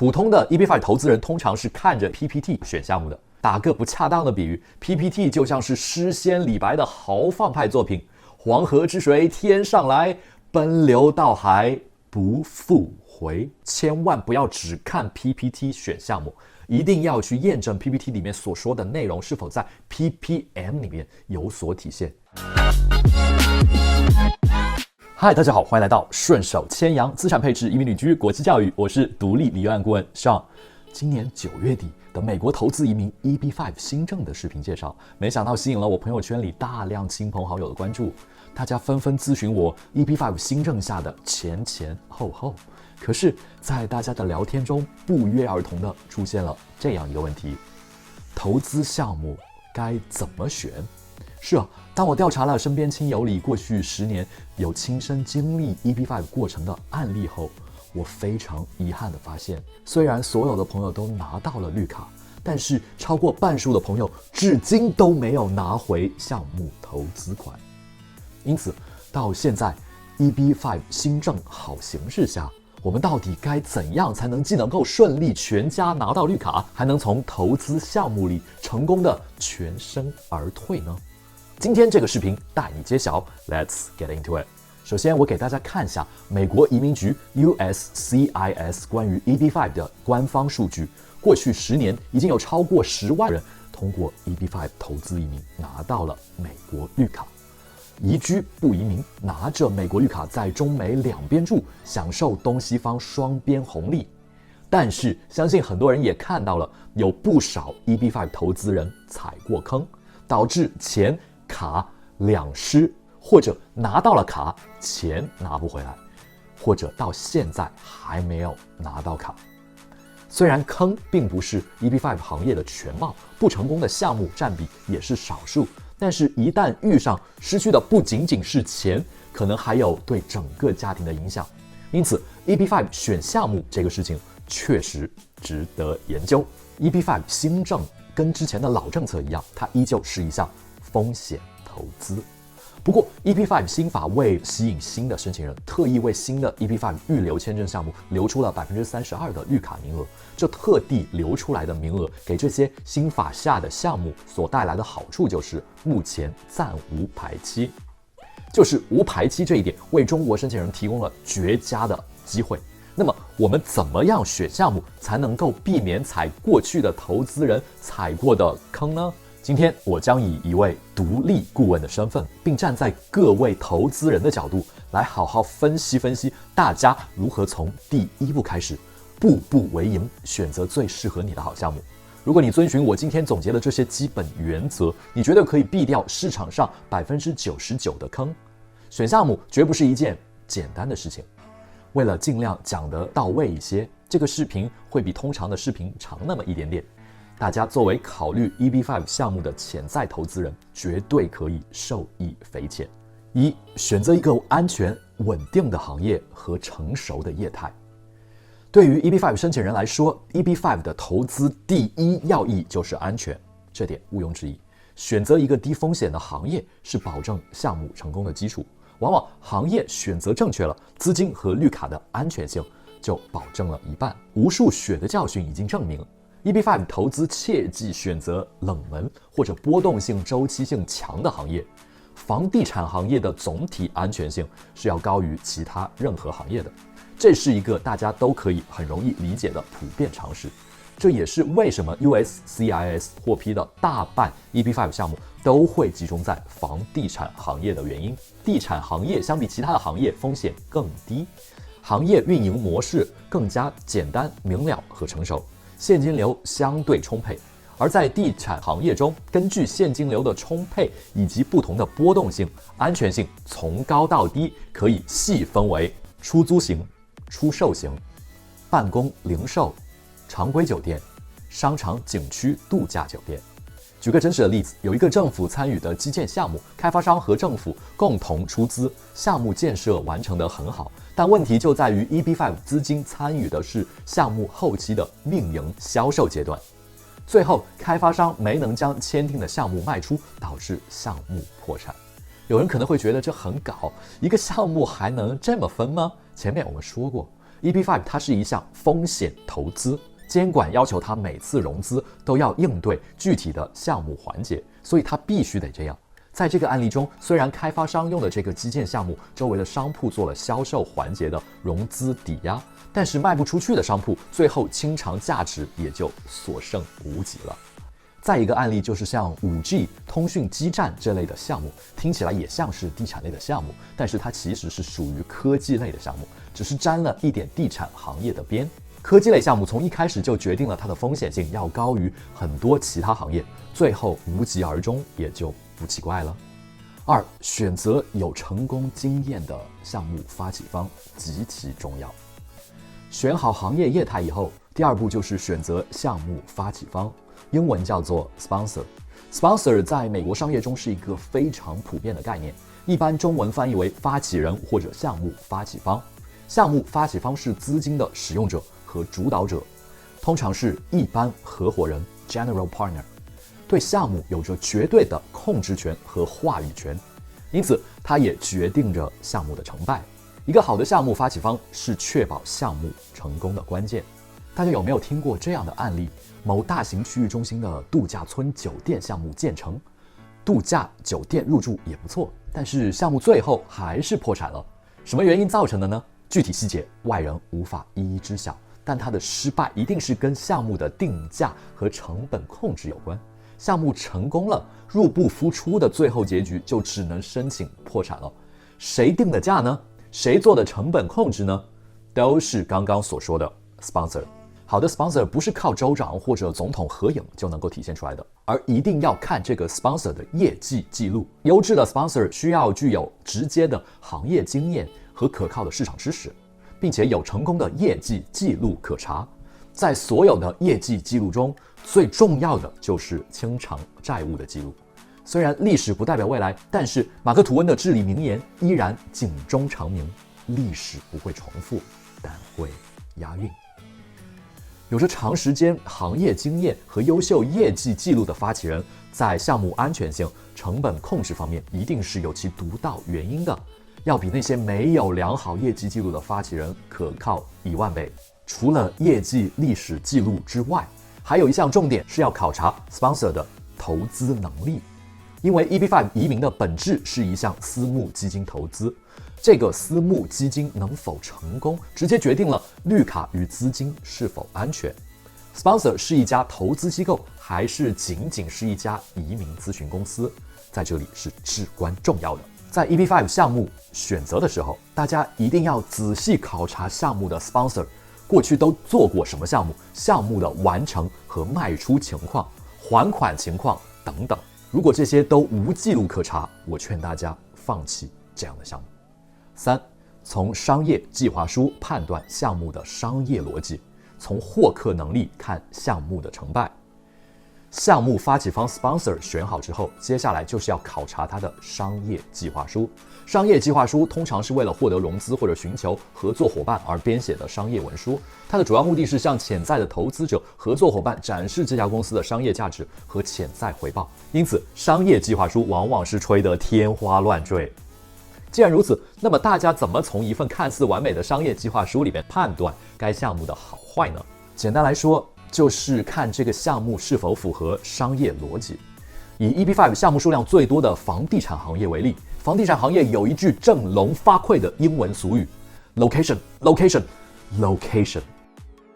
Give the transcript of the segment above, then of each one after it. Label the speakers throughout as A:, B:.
A: 普通的 EB5 投资人通常是看着 PPT 选项目的。打个不恰当的比喻， PPT 就像是诗仙李白的豪放派作品，黄河之水天上来，奔流到海不复回。千万不要只看 PPT 选项目，一定要去验证 PPT 里面所说的内容是否在 PPM 里面有所体现。嗨，大家好，欢迎来到顺手牵羊资产配置移民旅居国际教育，我是独立离岸顾问 Sean。今年9月底的美国投资移民 EB5 新政的视频介绍，没想到吸引了我朋友圈里大量亲朋好友的关注，大家纷纷咨询我 EB5 新政下的前前后后。可是，在大家的聊天中，不约而同的出现了这样一个问题：投资项目该怎么选？是啊，当我调查了身边亲友里过去10年有亲身经历 EB5 过程的案例后，我非常遗憾地发现，虽然所有的朋友都拿到了绿卡，但是超过半数的朋友至今都没有拿回项目投资款。因此，到现在 EB5 新政好形势下，我们到底该怎样才能既能够顺利全家拿到绿卡，还能从投资项目里成功的全身而退呢？今天这个视频带你揭晓 ，Let's get into it。首先，我给大家看一下美国移民局 USCIS 关于 EB5 的官方数据。过去10年，已经有超过10万人通过 EB5 投资移民拿到了美国绿卡。移居不移民，拿着美国绿卡在中美两边住，享受东西方双边红利。但是，相信很多人也看到了，有不少 EB5 投资人踩过坑，导致钱卡两失，或者拿到了卡，钱拿不回来，或者到现在还没有拿到卡。虽然坑并不是 EB5 行业的全貌，不成功的项目占比也是少数，但是一旦遇上，失去的不仅仅是钱，可能还有对整个家庭的影响。因此 EB5 选项目这个事情确实值得研究。EB5 新政跟之前的老政策一样，它依旧是一项风险投资。不过 EB5 新法为吸引新的申请人，特意为新的 EB5 预留签证项目留出了32%的绿卡名额。这特地留出来的名额，给这些新法下的项目所带来的好处就是目前暂无排期。就是无排期这一点，为中国申请人提供了绝佳的机会。那么我们怎么样选项目才能够避免踩过去的投资人踩过的坑呢？今天我将以一位独立顾问的身份，并站在各位投资人的角度，来好好分析分析大家如何从第一步开始，步步为营，选择最适合你的好项目。如果你遵循我今天总结的这些基本原则，你绝对可以避掉市场上99%的坑。选项目绝不是一件简单的事情。为了尽量讲得到位一些，这个视频会比通常的视频长那么一点点。大家作为考虑 EB5 项目的潜在投资人，绝对可以受益匪浅。一、选择一个安全稳定的行业和成熟的业态。对于 EB5 申请人来说， EB5 的投资第一要义就是安全，这点毋庸置疑。选择一个低风险的行业是保证项目成功的基础。往往行业选择正确了，资金和绿卡的安全性就保证了一半。无数血的教训已经证明，EB5 投资切忌选择冷门或者波动性、周期性强的行业。房地产行业的总体安全性是要高于其他任何行业的，这是一个大家都可以很容易理解的普遍常识。这也是为什么 USCIS 获批的大半 EB5 项目都会集中在房地产行业的原因。地产行业相比其他的行业风险更低，行业运营模式更加简单明了和成熟，现金流相对充沛。而在地产行业中，根据现金流的充沛以及不同的波动性，安全性从高到低可以细分为出租型、出售型、办公零售、常规酒店、商场景区度假酒店。举个真实的例子，有一个政府参与的基建项目，开发商和政府共同出资，项目建设完成得很好，但问题就在于 EB5 资金参与的是项目后期的运营销售阶段，最后开发商没能将签订的项目卖出，导致项目破产。有人可能会觉得这很搞，一个项目还能这么分吗？前面我们说过， EP5 它是一项风险投资，监管要求它每次融资都要应对具体的项目环节，所以它必须得这样。在这个案例中，虽然开发商用的这个基建项目周围的商铺做了销售环节的融资抵押，但是卖不出去的商铺最后清偿价值也就所剩无几了。再一个案例就是像 5G 通讯基站这类的项目，听起来也像是地产类的项目，但是它其实是属于科技类的项目，只是沾了一点地产行业的边。科技类项目从一开始就决定了它的风险性要高于很多其他行业，最后无疾而终也就不奇怪了。2、选择有成功经验的项目发起方极其重要。选好行业业态以后，第二步就是选择项目发起方，英文叫做 sponsor。sponsor 在美国商业中是一个非常普遍的概念，一般中文翻译为发起人或者项目发起方。项目发起方是资金的使用者和主导者，通常是一般合伙人 general partner， 对项目有着绝对的控制权和话语权，因此它也决定着项目的成败。一个好的项目发起方是确保项目成功的关键。大家有没有听过这样的案例？某大型区域中心的度假村酒店项目建成，度假酒店入住也不错，但是项目最后还是破产了。什么原因造成的呢？具体细节外人无法一一知晓，但它的失败一定是跟项目的定价和成本控制有关。项目成功了，入不敷出的最后结局就只能申请破产了。谁定的价呢？谁做的成本控制呢？都是刚刚所说的 sponsor。好的 sponsor 不是靠州长或者总统合影就能够体现出来的，而一定要看这个 sponsor 的业绩记录。优质的 sponsor 需要具有直接的行业经验和可靠的市场知识，并且有成功的业绩记录可查。在所有的业绩记录中，最重要的就是清偿债务的记录。虽然历史不代表未来，但是马克·吐温的至理名言依然警钟长鸣：历史不会重复，但会押韵。有着长时间行业经验和优秀业绩记录的发起人，在项目安全性、成本控制方面一定是有其独到原因的，要比那些没有良好业绩记录的发起人可靠10000倍。除了业绩历史记录之外，还有一项重点是要考察 sponsor 的投资能力。因为 EP5 移民的本质是一项私募基金投资，这个私募基金能否成功，直接决定了绿卡与资金是否安全。Sponsor 是一家投资机构，还是仅仅是一家移民咨询公司，在这里是至关重要的。在 EP5 项目选择的时候，大家一定要仔细考察项目的 Sponsor 过去都做过什么项目，项目的完成和卖出情况、还款情况等等。如果这些都无记录可查，我劝大家放弃这样的项目。3、从商业计划书判断项目的商业逻辑，从获客能力看项目的成败。项目发起方 sponsor 选好之后，接下来就是要考察他的商业计划书。商业计划书通常是为了获得融资或者寻求合作伙伴而编写的商业文书，它的主要目的是向潜在的投资者、合作伙伴展示这家公司的商业价值和潜在回报。因此，商业计划书往往是吹得天花乱坠。既然如此，那么大家怎么从一份看似完美的商业计划书里面判断该项目的好坏呢？简单来说，就是看这个项目是否符合商业逻辑。以 EP5 项目数量最多的房地产行业为例，房地产行业有一句振聋发聩的英文俗语 ：location, location, location。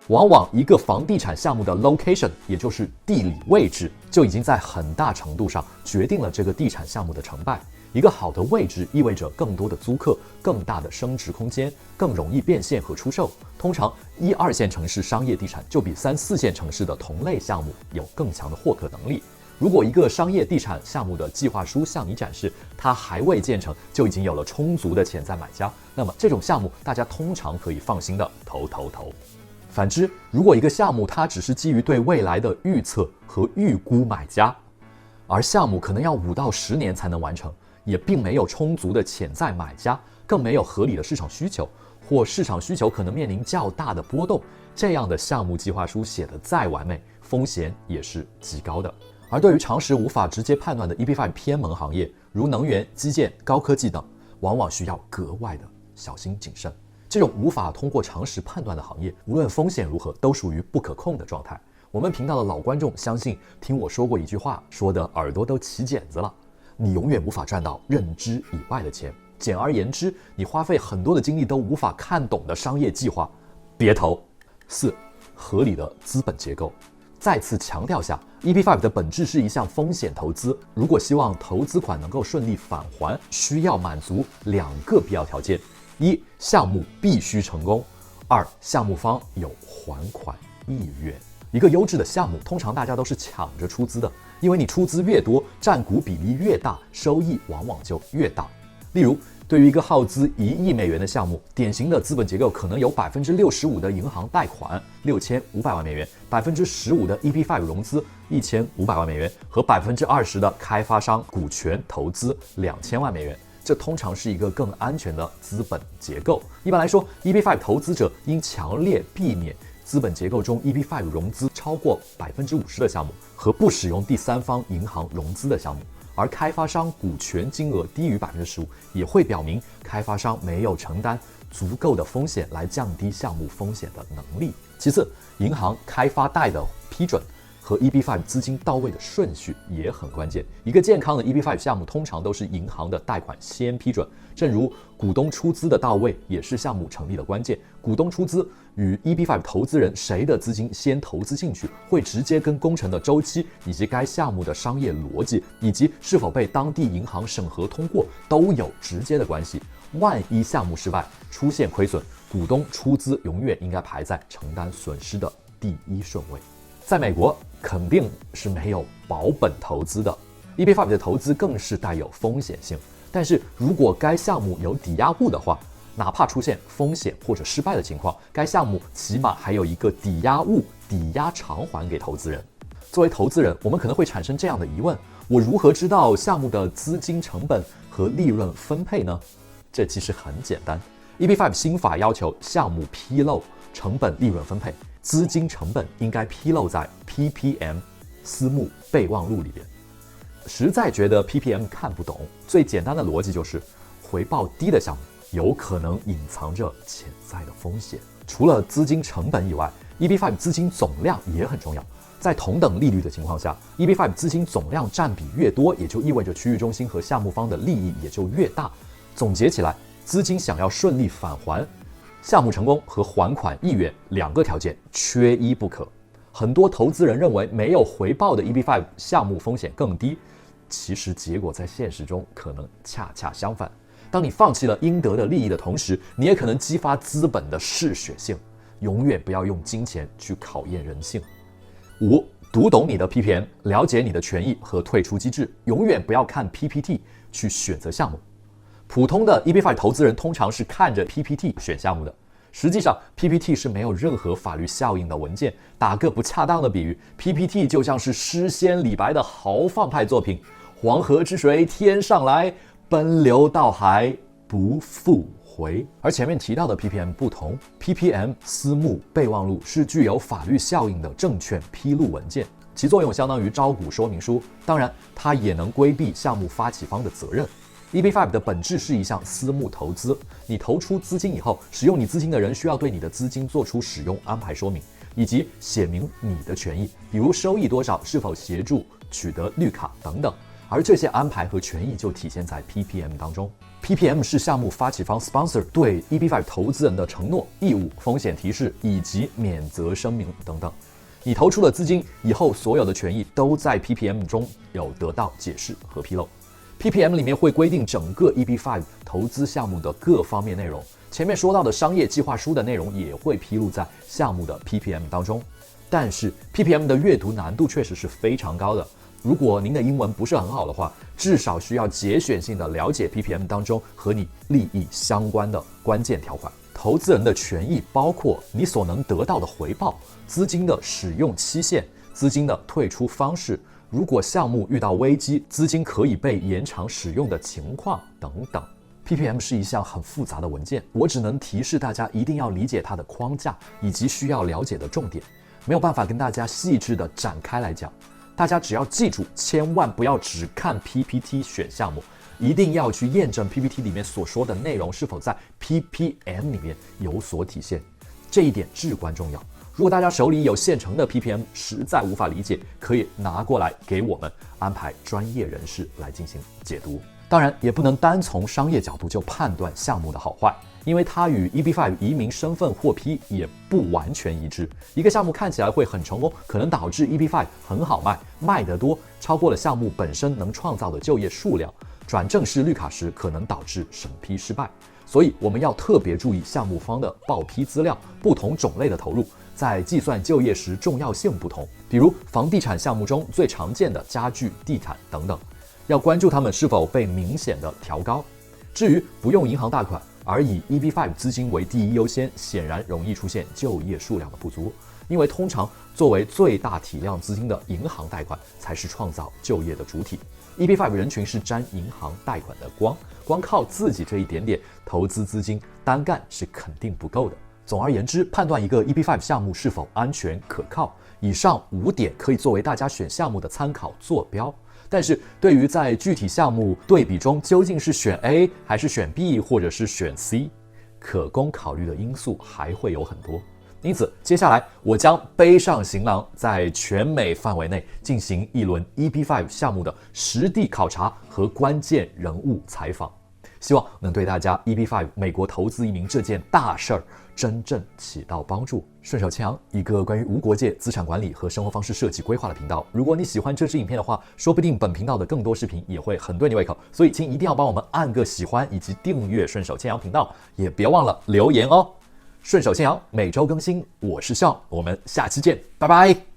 A: 往往一个房地产项目的 location， 也就是地理位置，就已经在很大程度上决定了这个地产项目的成败。一个好的位置意味着更多的租客、更大的升值空间、更容易变现和出售。通常1、2线城市商业地产就比3、4线城市的同类项目有更强的获客能力。如果一个商业地产项目的计划书向你展示它还未建成就已经有了充足的潜在买家，那么这种项目大家通常可以放心的投。反之，如果一个项目它只是基于对未来的预测和预估买家，而项目可能要5到10年才能完成，也并没有充足的潜在买家，更没有合理的市场需求，或市场需求可能面临较大的波动，这样的项目计划书写得再完美，风险也是极高的。而对于常识无法直接判断的 EP5 偏门行业，如能源、基建、高科技等，往往需要格外的小心谨慎。这种无法通过常识判断的行业，无论风险如何，都属于不可控的状态。我们频道的老观众相信听我说过一句话，说的耳朵都起茧子了：你永远无法赚到认知以外的钱。简而言之，你花费很多的精力都无法看懂的商业计划，别投。4、合理的资本结构。再次强调下 ，EP5 的本质是一项风险投资。如果希望投资款能够顺利返还，需要满足2个必要条件：一、项目必须成功；二、项目方有还款意愿。一个优质的项目，通常大家都是抢着出资的，因为你出资越多，占股比例越大，收益往往就越大。例如，对于一个耗资1亿美元的项目，典型的资本结构可能有65%的银行贷款6500万美元，15%的 EP5 融资1500万美元和20%的开发商股权投资2000万美元。这通常是一个更安全的资本结构。一般来说 ，EP5 投资者应强烈避免资本结构中 EP5 融资超过50%的项目和不使用第三方银行融资的项目。而开发商股权金额低于15%，也会表明开发商没有承担足够的风险来降低项目风险的能力。其次，银行开发贷的批准和 EP5 资金到位的顺序也很关键。一个健康的 EP5 项目通常都是银行的贷款先批准，正如股东出资的到位也是项目成立的关键。股东出资与 EP5 投资人谁的资金先投资进去，会直接跟工程的周期以及该项目的商业逻辑以及是否被当地银行审核通过都有直接的关系。万一项目失败，出现亏损，股东出资永远应该排在承担损失的第一顺位。在美国，肯定是没有保本投资的 ，EP5 的投资更是带有风险性。但是如果该项目有抵押物的话，哪怕出现风险或者失败的情况，该项目起码还有一个抵押物抵押偿还给投资人。作为投资人，我们可能会产生这样的疑问：我如何知道项目的资金成本和利润分配呢？这其实很简单 ，EP5 新法要求项目披露成本利润分配，资金成本应该披露在 PPM 私募备忘录里边。实在觉得 PPM 看不懂，最简单的逻辑就是回报低的项目有可能隐藏着潜在的风险。除了资金成本以外 ，EP5 资金总量也很重要。在同等利率的情况下 ，EP5 资金总量占比越多，也就意味着区域中心和项目方的利益也就越大。总结起来，资金想要顺利返还，项目成功和还款意愿2个条件缺一不可。很多投资人认为没有回报的 EP5 项目风险更低，其实结果在现实中可能恰恰相反。当你放弃了应得的利益的同时，你也可能激发资本的嗜血性。永远不要用金钱去考验人性。5、读懂你的 PPM， 了解你的权益和退出机制，永远不要看 PPT 去选择项目。普通的 EP5 投资人通常是看着 PPT 选项目的，实际上 PPT 是没有任何法律效应的文件。打个不恰当的比喻， PPT 就像是诗仙李白的豪放派作品，黄河之水天上来，奔流到海不复回。而前面提到的 PPM 不同， PPM 私募备忘录是具有法律效应的证券披露文件，其作用相当于招股说明书，当然它也能规避项目发起方的责任。EP5 的本质是一项私募投资，你投出资金以后，使用你资金的人需要对你的资金做出使用安排说明，以及写明你的权益，比如收益多少、是否协助取得绿卡等等。而这些安排和权益就体现在 PPM 当中。PPM 是项目发起方 sponsor 对 EP5 投资人的承诺、义务、风险提示以及免责声明等等。你投出了资金以后，所有的权益都在 PPM 中有得到解释和披露。PPM 里面会规定整个 EP5 投资项目的各方面内容，前面说到的商业计划书的内容也会披露在项目的 PPM 当中。但是 PPM 的阅读难度确实是非常高的，如果您的英文不是很好的话，至少需要节选性的了解 PPM 当中和你利益相关的关键条款。投资人的权益包括你所能得到的回报、资金的使用期限、资金的退出方式，如果项目遇到危机，资金可以被延长使用的情况等等。PPM 是一项很复杂的文件，我只能提示大家一定要理解它的框架以及需要了解的重点，没有办法跟大家细致的展开来讲。大家只要记住，千万不要只看 PPT 选项目，一定要去验证 PPT 里面所说的内容是否在 PPM 里面有所体现，这一点至关重要。如果大家手里有现成的 PPM， 实在无法理解，可以拿过来给我们安排专业人士来进行解读。当然，也不能单从商业角度就判断项目的好坏，因为它与 EB5 移民身份获批也不完全一致。一个项目看起来会很成功，可能导致 EB5 很好卖，卖得多，超过了项目本身能创造的就业数量，转正式绿卡时可能导致审批失败。所以我们要特别注意项目方的报批资料，不同种类的投入在计算就业时重要性不同。比如房地产项目中最常见的家具、地毯等等，要关注它们是否被明显的调高。至于不用银行贷款而以 EB5 资金为第一优先，显然容易出现就业数量的不足，因为通常作为最大体量资金的银行贷款才是创造就业的主体。EB5 人群是沾银行贷款的光，光靠自己这一点点投资资金单干是肯定不够的。总而言之，判断一个 EB5 项目是否安全可靠，以上5点可以作为大家选项目的参考坐标。但是对于在具体项目对比中究竟是选 A 还是选 B 或者是选 C， 可供考虑的因素还会有很多。因此接下来我将背上行囊，在全美范围内进行一轮 EB5 项目的实地考察和关键人物采访，希望能对大家 EB5 美国投资移民这件大事儿真正起到帮助。顺手牵羊，一个关于无国界资产管理和生活方式设计规划的频道。如果你喜欢这支影片的话，说不定本频道的更多视频也会很对你胃口，所以请一定要帮我们按个喜欢以及订阅顺手牵羊频道，也别忘了留言哦。顺手牵羊每周更新，我是Sean，我们下期见，拜拜。